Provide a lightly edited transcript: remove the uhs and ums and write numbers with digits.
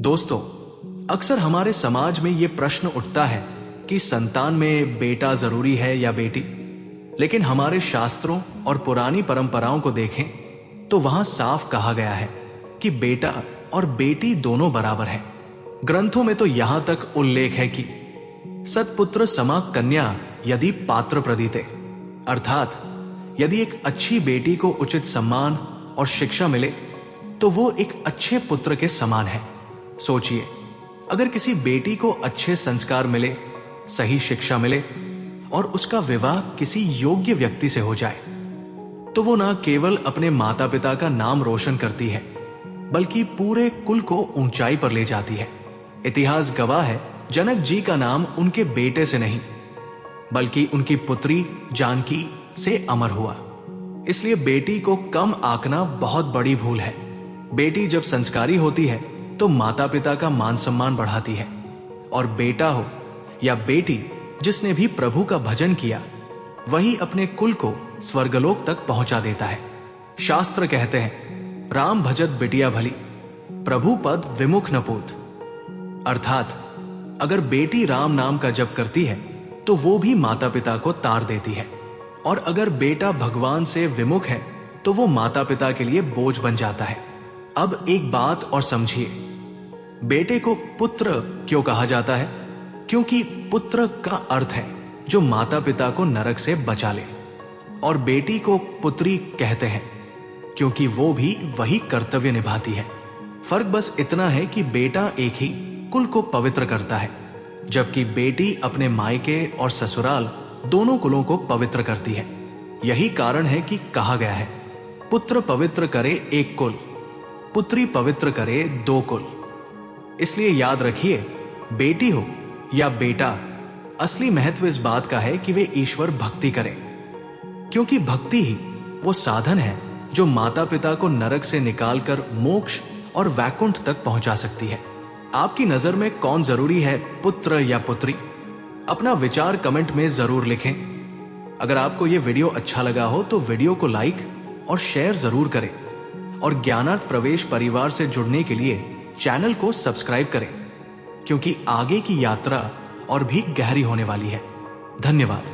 दोस्तों, अक्सर हमारे समाज में ये प्रश्न उठता है कि संतान में बेटा जरूरी है या बेटी। लेकिन हमारे शास्त्रों और पुरानी परंपराओं को देखें तो वहां साफ कहा गया है कि बेटा और बेटी दोनों बराबर हैं। ग्रंथों में तो यहां तक उल्लेख है कि सत्पुत्र समा कन्या यदि पात्र प्रदीते, अर्थात यदि एक अच्छी बेटी को उचित सम्मान और शिक्षा मिले तो वो एक अच्छे पुत्र के समान है। सोचिए, अगर किसी बेटी को अच्छे संस्कार मिले, सही शिक्षा मिले और उसका विवाह किसी योग्य व्यक्ति से हो जाए तो वो ना केवल अपने माता पिता का नाम रोशन करती है बल्कि पूरे कुल को ऊंचाई पर ले जाती है। इतिहास गवाह है, जनक जी का नाम उनके बेटे से नहीं बल्कि उनकी पुत्री जानकी से अमर हुआ। इसलिए बेटी को कम आंकना बहुत बड़ी भूल है। बेटी जब संस्कारी होती है तो माता पिता का मान सम्मान बढ़ाती है, और बेटा हो या बेटी जिसने भी प्रभु का भजन किया वही अपने कुल को स्वर्गलोक तक पहुंचा देता है। शास्त्र कहते हैं, राम भजत बिटिया भली, प्रभु पद विमुख न पूत। अर्थात अगर बेटी राम नाम का जप करती है तो वो भी माता पिता को तार देती है, और अगर बेटा भगवान से विमुख है तो वो माता पिता के लिए बोझ बन जाता है। अब एक बात और समझिए, बेटे को पुत्र क्यों कहा जाता है? क्योंकि पुत्र का अर्थ है जो माता पिता को नरक से बचा ले, और बेटी को पुत्री कहते हैं क्योंकि वो भी वही कर्तव्य निभाती है। फर्क बस इतना है कि बेटा एक ही कुल को पवित्र करता है, जबकि बेटी अपने मायके और ससुराल दोनों कुलों को पवित्र करती है। यही कारण है कि कहा गया है, पुत्र पवित्र करे एक कुल, पुत्री पवित्र करे दो कुल। इसलिए याद रखिए, बेटी हो या बेटा, असली महत्व इस बात का है कि वे ईश्वर भक्ति करें, क्योंकि भक्ति ही वो साधन है जो माता पिता को नरक से निकालकर मोक्ष और वैकुंठ तक पहुंचा सकती है। आपकी नजर में कौन जरूरी है, पुत्र या पुत्री? अपना विचार कमेंट में जरूर लिखें। अगर आपको यह वीडियो अच्छा लगा हो तो वीडियो को लाइक और शेयर जरूर करें, और ज्ञानार्थ प्रवेश परिवार से जुड़ने के लिए चैनल को सब्सक्राइब करें, क्योंकि आगे की यात्रा और भी गहरी होने वाली है। धन्यवाद।